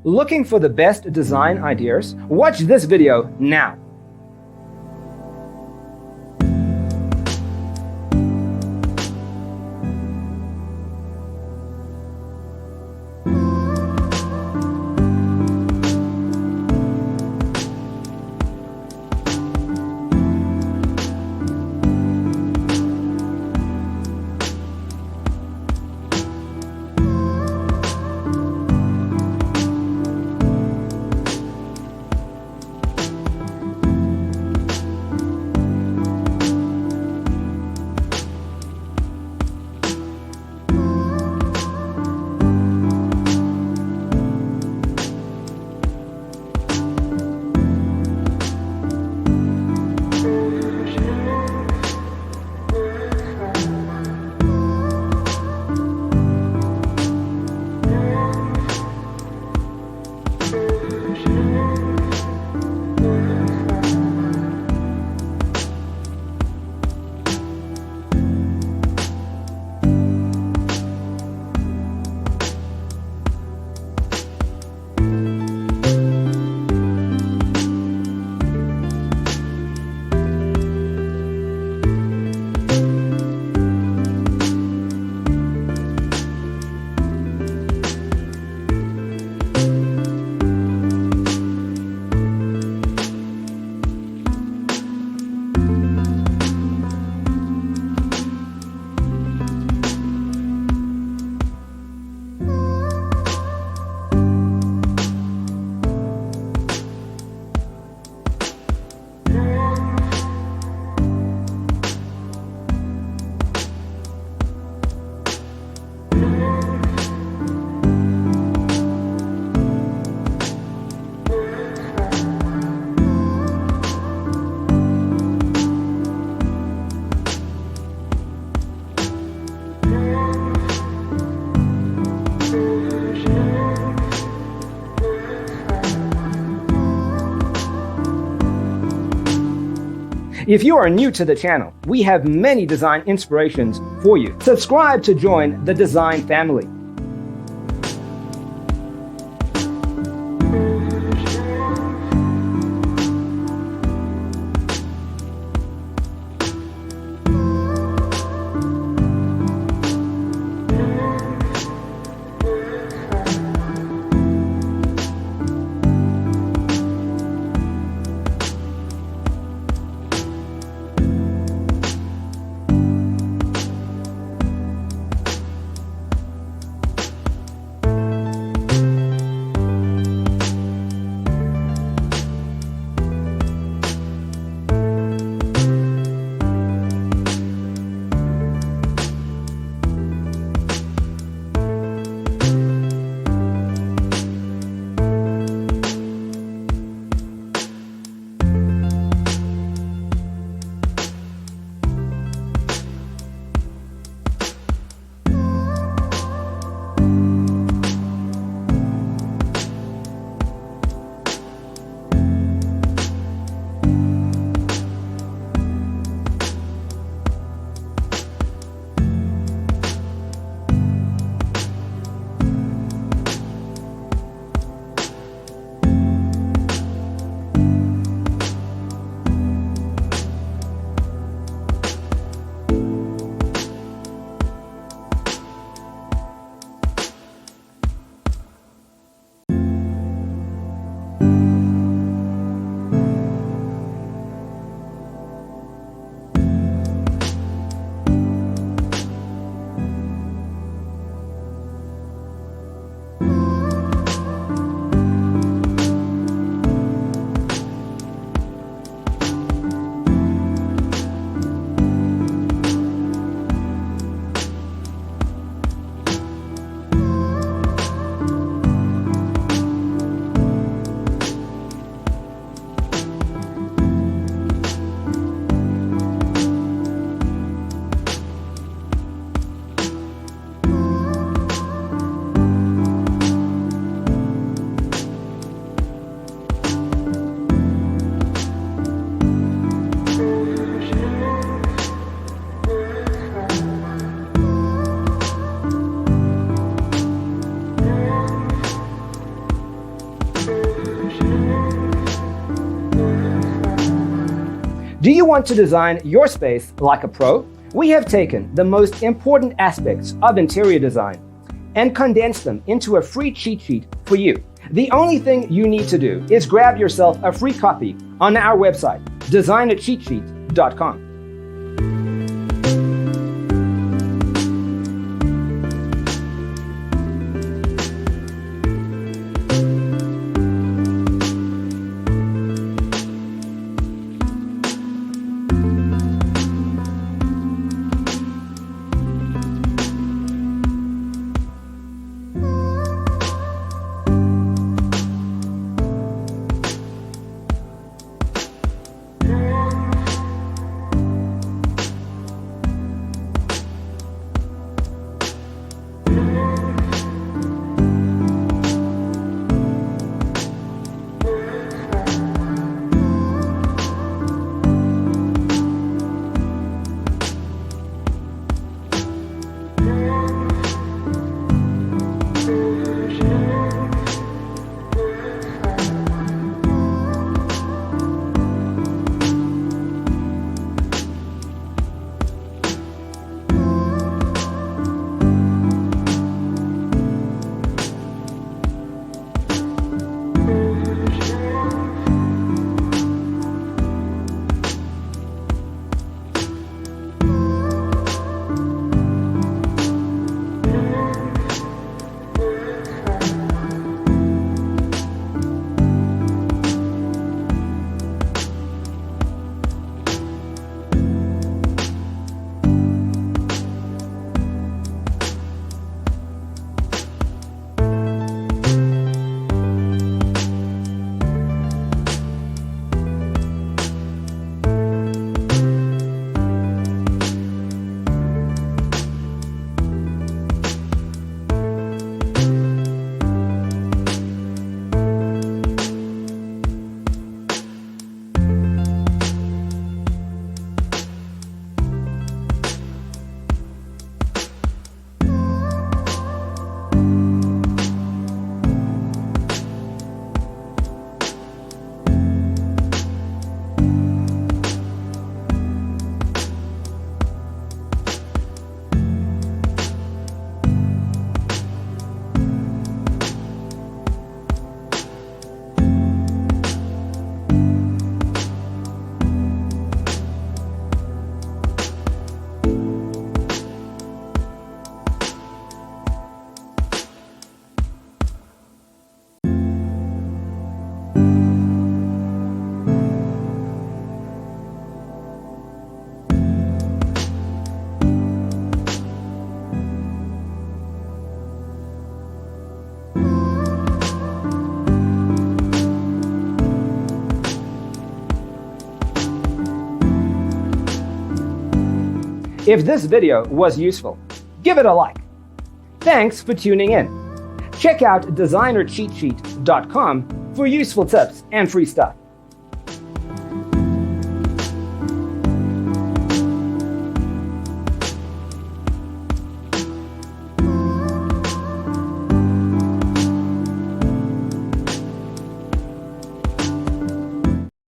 Looking for the best design ideas? Watch this video now. If you are new to the channel, we have many design inspirations for you. Subscribe to join the design family. Do you want to design your space like a pro? We have taken the most important aspects of interior design and condensed them into a free cheat sheet for you. The only thing you need to do is grab yourself a free copy on our website, designercheatsheet.com. If this video was useful, give it a like. Thanks for tuning in. Check out designercheatsheet.com for useful tips and free stuff.